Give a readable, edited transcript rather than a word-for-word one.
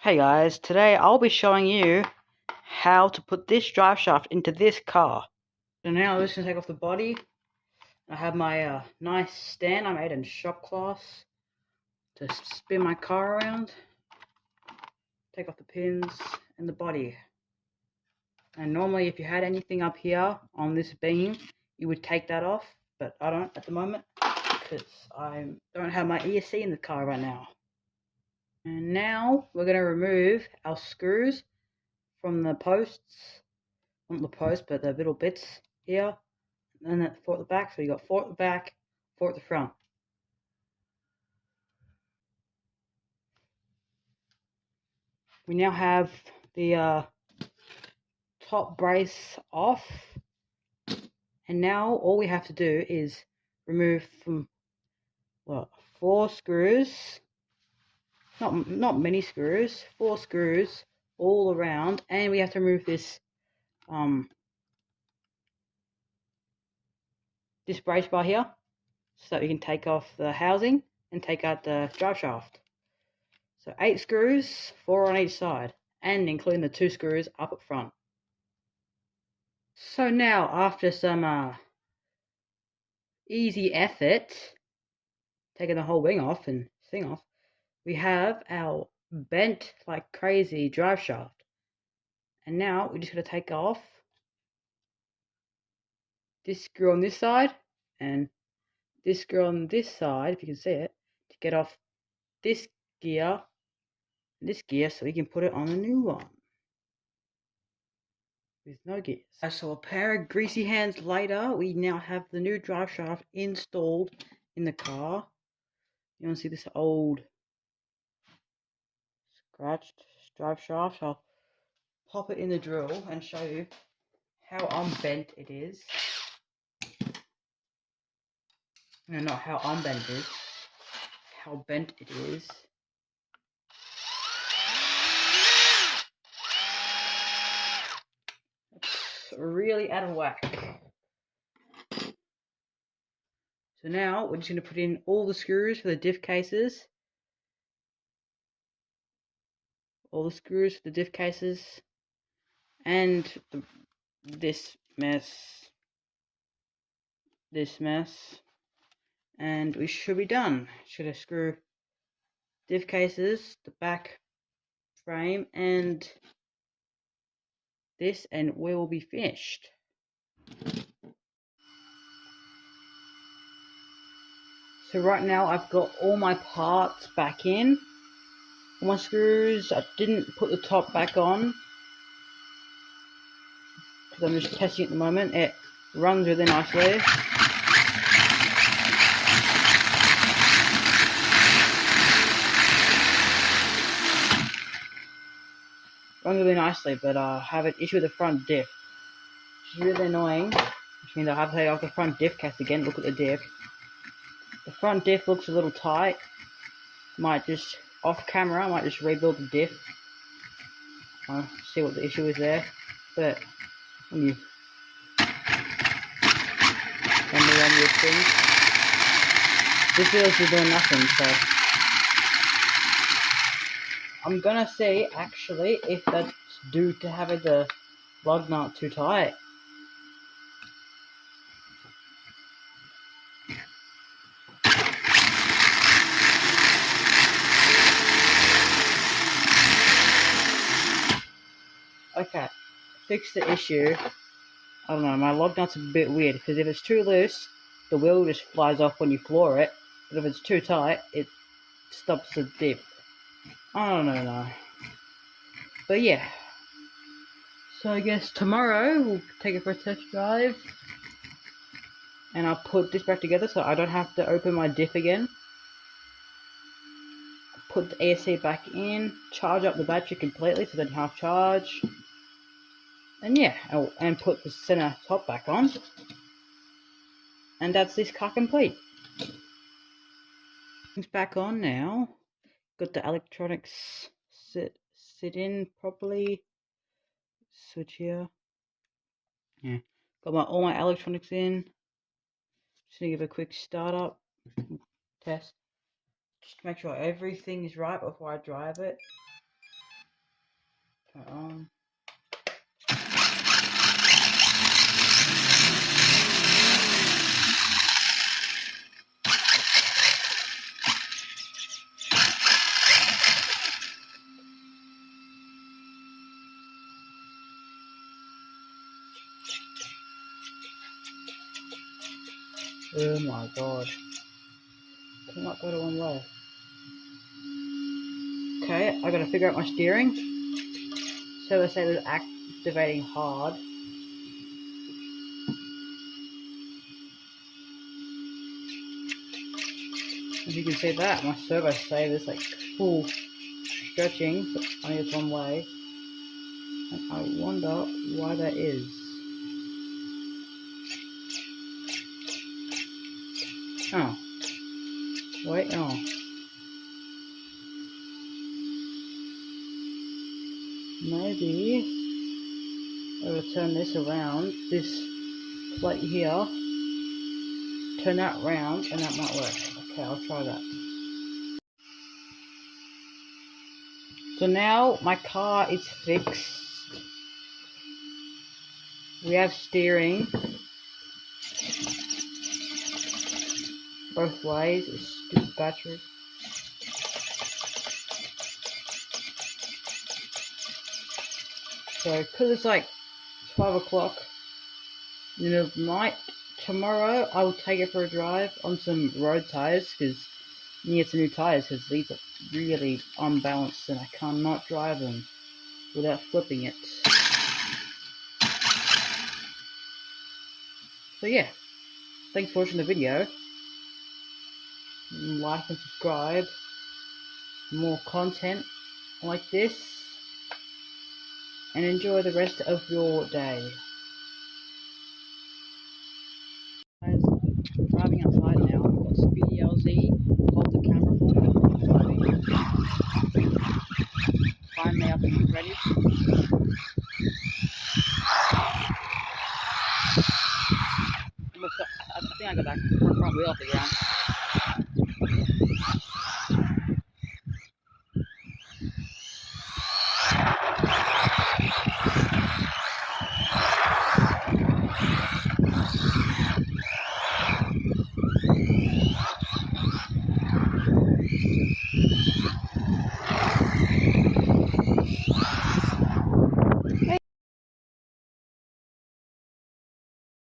Hey guys, today I'll be showing you how to put this drive shaft into this car. So now I'm just going to take off the body. I have my nice stand I made in shop class to spin my car around. Take off the pins and the body. And normally if you had anything up here on this beam, you would take that off, but I don't at the moment because I don't have my ESC in the car right now. And now we're going to remove our screws from the posts. Not the post, but the little bits here, and then 4 at the back. So you got 4 at the back, 4 at the front. We now have the top brace off, and now all we have to do is remove from 4 screws. Not many screws, 4 screws all around, and we have to remove this this brace bar here, so that we can take off the housing and take out the drive shaft. So 8 screws, 4 on each side, and including the 2 screws up at front. So now, after some easy effort, taking the whole wing off and thing off, we have our bent like crazy drive shaft. And now we're just going to take off this screw on this side and this screw on this side, if you can see it, to get off this gear and this gear so we can put it on a new one with no gears. So a pair of greasy hands later, we now have the new drive shaft installed in the car. You want to see this old scratched drive shaft? I'll pop it in the drill and show you how unbent it is. No, not how unbent it is, how bent it is. It's really out of whack. So now we're just going to put in all the screws for the diff cases. All the screws for the diff cases. And this mess. And we should be done. Should I screw diff cases, the back frame, and this, and we will be finished. So right now I've got all my parts back in. All my screws, I didn't put the top back on because I'm just testing it at the moment. It runs really nicely. Runs really nicely, but I have an issue with the front diff, which is really annoying. Which means I have to take off the front diff case again. Look at the diff. The front diff looks a little tight. Might just, off camera, I might just rebuild the diff. See what the issue is there. But when you run your thing, this wheel's just doing nothing. So I'm gonna see actually if that's due to having the lug nut too tight. Okay, fix the issue. I don't know, my lug nut's a bit weird because if it's too loose, the wheel just flies off when you floor it. But if it's too tight, it stops the diff. I don't know. But yeah. So I guess tomorrow we'll take it for a test drive. And I'll put this back together so I don't have to open my diff again. Put the ESC back in, charge up the battery completely so then half charge. And yeah, and put the center top back on. And that's this car complete. It's back on now. Got the electronics sit in properly. Switch here. Yeah. Got all my electronics in. Just gonna give a quick start up test. Just to make sure everything is right before I drive it. Oh my god. Cannot go to one way. Okay, I gotta figure out my steering. So let's say it was activating hard. As you can see that, my servo save is like full stretching, but only it's one way. And I wonder why that is. Oh. Wait, oh. Maybe I will turn this around, this plate here, turn that round, and that might work. Okay, I'll try that. So now my car is fixed. We have steering both ways. It's stupid battery. So, because it's like 12 o'clock in the night, tomorrow I will take it for a drive on some road tires, because I need some new tires, because these are really unbalanced and I cannot drive them without flipping it. So yeah, thanks for watching the video. Like and subscribe for more content like this, and enjoy the rest of your day. Guys, I'm driving outside now. I've got Speedy LZ, hold the camera for me. Find me up and get ready.